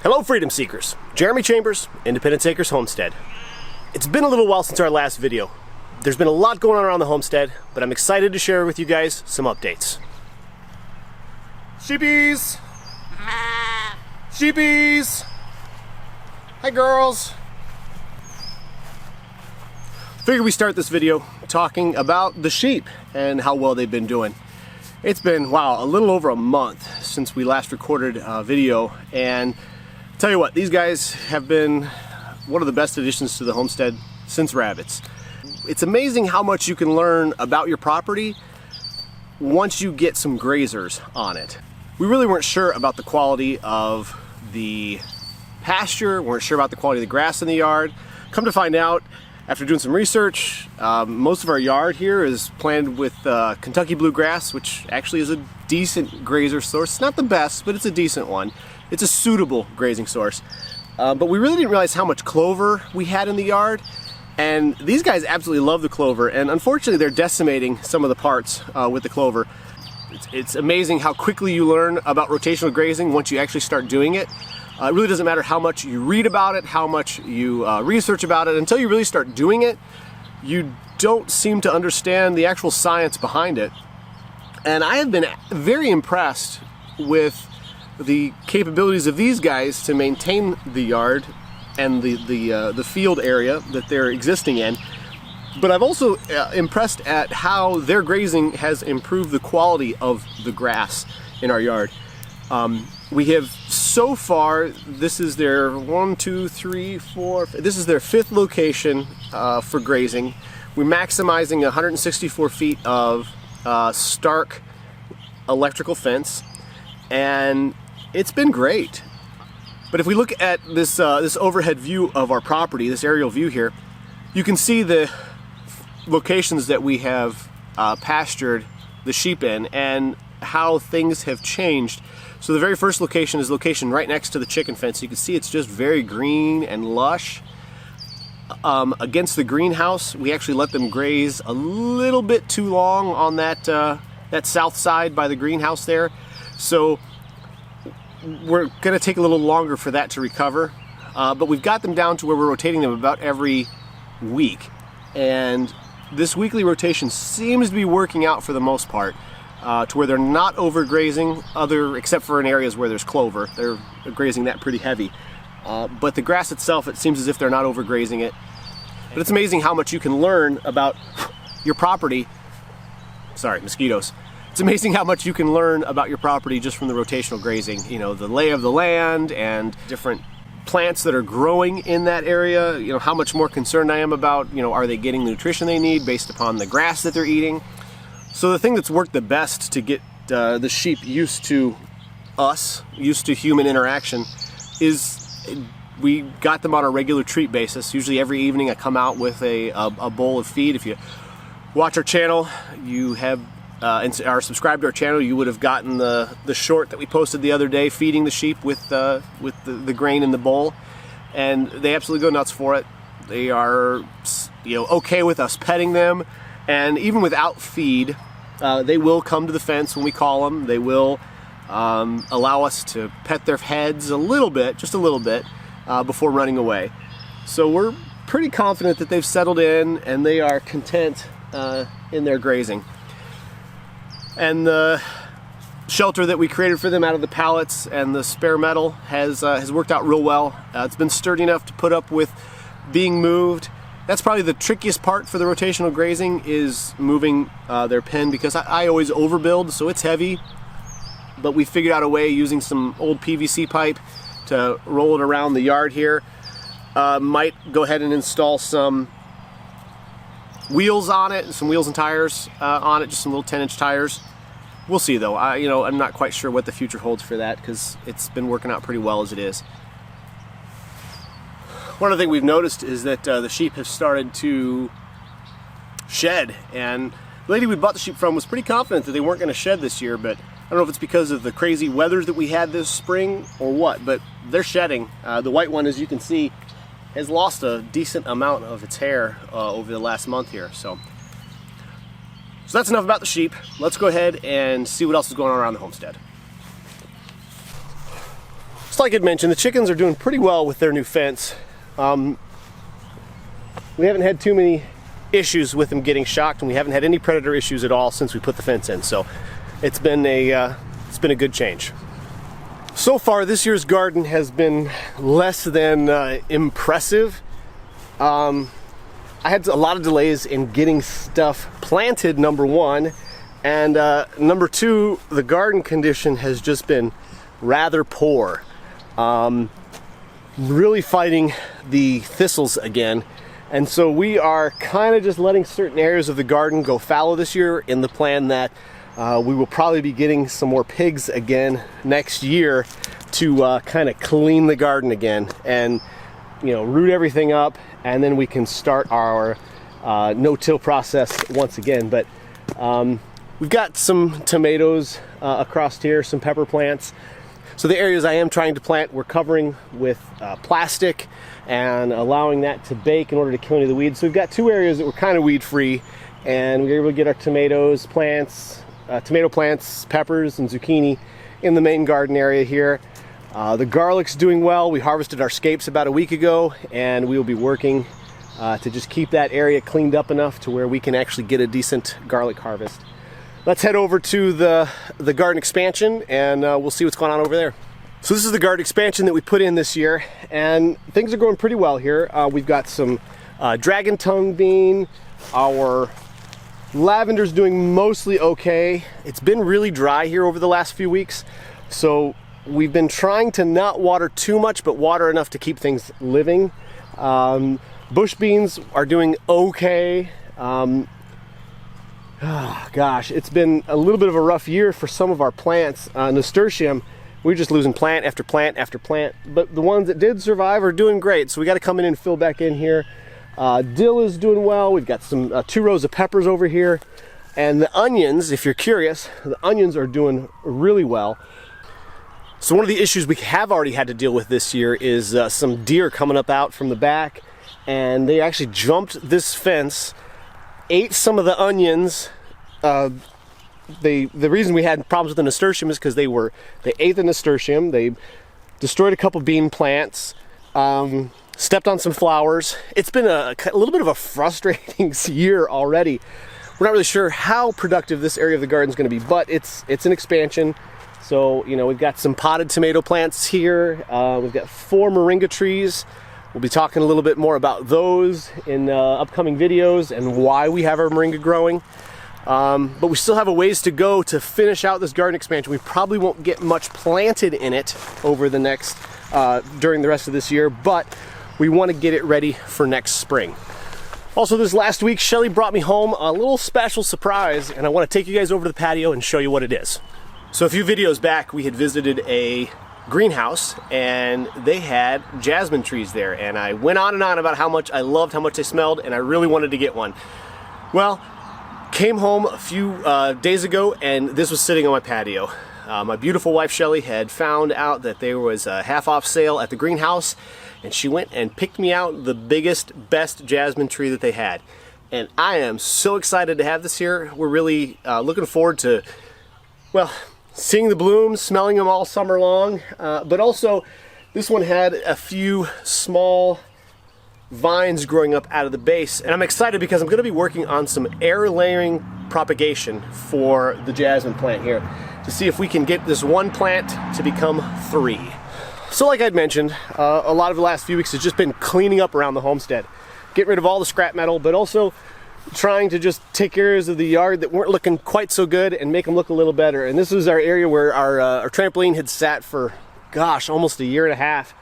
Hello freedom seekers, Jeremy Chambers, Independence Acres Homestead. It's been a little while since our last video. There's been a lot going on around the homestead, but I'm excited to share with you guys some updates. Sheepies! Sheepies! Hi girls! Figured we start this video talking about the sheep and how well they've been doing. It's been, wow, a little over a month since we last recorded a video, and tell you what, these guys have been one of the best additions to the homestead since rabbits. It's amazing how much you can learn about your property once you get some grazers on it. We really weren't sure about the quality of the pasture, weren't sure about the quality of the grass in the yard. Come to find out, after doing some research, most of our yard here is planted with Kentucky bluegrass, which actually is a decent grazer source. Not the best, but it's a decent one. It's a suitable grazing source. But we really didn't realize how much clover we had in the yard. And these guys absolutely love the clover, and unfortunately they're decimating some of the parts with the clover. It's amazing how quickly you learn about rotational grazing once you actually start doing it. It really doesn't matter how much you read about it, how much you research about it. Until you really start doing it, you don't seem to understand the actual science behind it. And I have been very impressed with the capabilities of these guys to maintain the yard and the field area that they're existing in. But I've also impressed at how their grazing has improved the quality of the grass in our yard. We have so far, this is their this is their 5th location for grazing. We're maximizing 164 feet of stark electrical fence, and it's been great. But if we look at this this overhead view of our property, this aerial view here, you can see the locations that we have pastured the sheep in and how things have changed. So the very first location is location right next to the chicken fence. You can see it's just very green and lush. Against the greenhouse, we actually let them graze a little bit too long on that that south side by the greenhouse there. So we're going to take a little longer for that to recover. But we've got them down to where we're rotating them about every week. And this weekly rotation seems to be working out for the most part. To where they're not overgrazing, except for in areas where there's clover. They're grazing that pretty heavy. But the grass itself, it seems as if they're not overgrazing it. But it's amazing how much you can learn about your property. Sorry, mosquitoes. It's amazing how much you can learn about your property just from the rotational grazing. You know, the lay of the land and different plants that are growing in that area. You know, how much more concerned I am about, you know, are they getting the nutrition they need based upon the grass that they're eating. So the thing that's worked the best to get the sheep used to us, used to human interaction, is we got them on a regular treat basis. Usually every evening I come out with a bowl of feed. If you watch our channel, you have and are subscribed to our channel, you would have gotten the short that we posted the other day, feeding the sheep with the grain in the bowl, and they absolutely go nuts for it. They are, you know, okay with us petting them. And even without feed, they will come to the fence when we call them. They will allow us to pet their heads a little bit, just a little bit, before running away. So we're pretty confident that they've settled in and they are content in their grazing. And the shelter that we created for them out of the pallets and the spare metal has worked out real well. It's been sturdy enough to put up with being moved. That's probably the trickiest part for the rotational grazing, is moving their pen, because I always overbuild, so it's heavy. But we figured out a way using some old PVC pipe to roll it around the yard here. Might go ahead and install some wheels on it, some wheels and tires on it, just some little 10-inch tires. We'll see though. I'm not quite sure what the future holds for that, because it's been working out pretty well as it is. One other thing we've noticed is that the sheep have started to shed, and the lady we bought the sheep from was pretty confident that they weren't going to shed this year, but I don't know if it's because of the crazy weather that we had this spring or what, but they're shedding. The white one, as you can see, has lost a decent amount of its hair over the last month here. So that's enough about the sheep. Let's go ahead and see what else is going on around the homestead. Let's like I'd mentioned, the chickens are doing pretty well with their new fence. We haven't had too many issues with them getting shocked, and we haven't had any predator issues at all since we put the fence in. So it's been a good change. So far, this year's garden has been less than impressive. I had a lot of delays in getting stuff planted, number one, and number two, the garden condition has just been rather poor. Really fighting the thistles again. And so we are kind of just letting certain areas of the garden go fallow this year, in the plan that we will probably be getting some more pigs again next year to kind of clean the garden again and, you know, root everything up, and then we can start our no-till process once again. But we've got some tomatoes across here, some pepper plants. So the areas I am trying to plant, we're covering with plastic and allowing that to bake in order to kill any of the weeds. So we've got two areas that were kind of weed free, and we were able to get our tomatoes plants, tomato plants, peppers, and zucchini in the main garden area here. The garlic's doing well. We harvested our scapes about a week ago, and we will be working to just keep that area cleaned up enough to where we can actually get a decent garlic harvest. Let's head over to the garden expansion, and we'll see what's going on over there. So this is the garden expansion that we put in this year, and things are going pretty well here. We've got some dragon tongue bean. Our lavender's doing mostly okay. It's been really dry here over the last few weeks, so we've been trying to not water too much, but water enough to keep things living. Bush beans are doing okay. Gosh, it's been a little bit of a rough year for some of our plants. Nasturtium, we're just losing plant after plant after plant, but the ones that did survive are doing great, so we got to come in and fill back in here. Dill is doing well. We've got some 2 rows of peppers over here, and the onions, if you're curious, the onions are doing really well. So one of the issues we have already had to deal with this year is some deer coming up out from the back, and they actually jumped this fence, ate some of the onions. The reason we had problems with the nasturtium is because they ate the nasturtium, they destroyed a couple bean plants, stepped on some flowers. It's been a little bit of a frustrating year already. We're not really sure how productive this area of the garden is going to be, but it's an expansion. So, you know, we've got some potted tomato plants here. We've got 4 moringa trees. We'll be talking a little bit more about those in upcoming videos and why we have our moringa growing. But we still have a ways to go to finish out this garden expansion. We probably won't get much planted in it over the next, during the rest of this year, but we want to get it ready for next spring. Also, this last week, Shelly brought me home a little special surprise, and I want to take you guys over to the patio and show you what it is. So a few videos back, we had visited a greenhouse, and they had jasmine trees there, and I went on and on about how much I loved how much they smelled, and I really wanted to get one. Well, came home a few days ago, and this was sitting on my patio. My beautiful wife Shelly had found out that there was a half-off sale at the greenhouse, and she went and picked me out the biggest, best jasmine tree that they had. And I am so excited to have this here. We're really looking forward to, well, seeing the blooms, smelling them all summer long, but also this one had a few small vines growing up out of the base, and I'm excited because I'm going to be working on some air layering propagation for the jasmine plant here to see if we can get this one plant to become 3. So like I'd mentioned, a lot of the last few weeks has just been cleaning up around the homestead, getting rid of all the scrap metal, but also trying to just take areas of the yard that weren't looking quite so good and make them look a little better. And this was our area where our trampoline had sat for, gosh, almost a year and a half,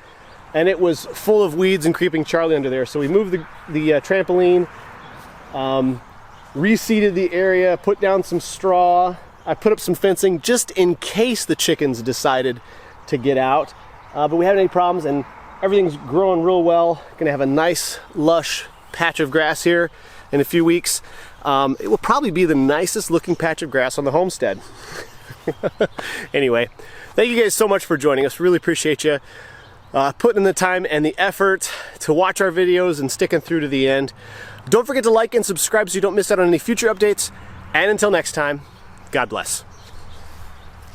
and it was full of weeds and creeping Charlie under there. So we moved the trampoline, reseeded the area, put down some straw. I put up some fencing just in case the chickens decided to get out, but we haven't had any problems, and everything's growing real well. Gonna have a nice lush patch of grass here in a few weeks. It will probably be the nicest looking patch of grass on the homestead. Anyway, thank you guys so much for joining us. Really appreciate you putting in the time and the effort to watch our videos and sticking through to the end. Don't forget to like and subscribe so you don't miss out on any future updates. And until next time, God bless.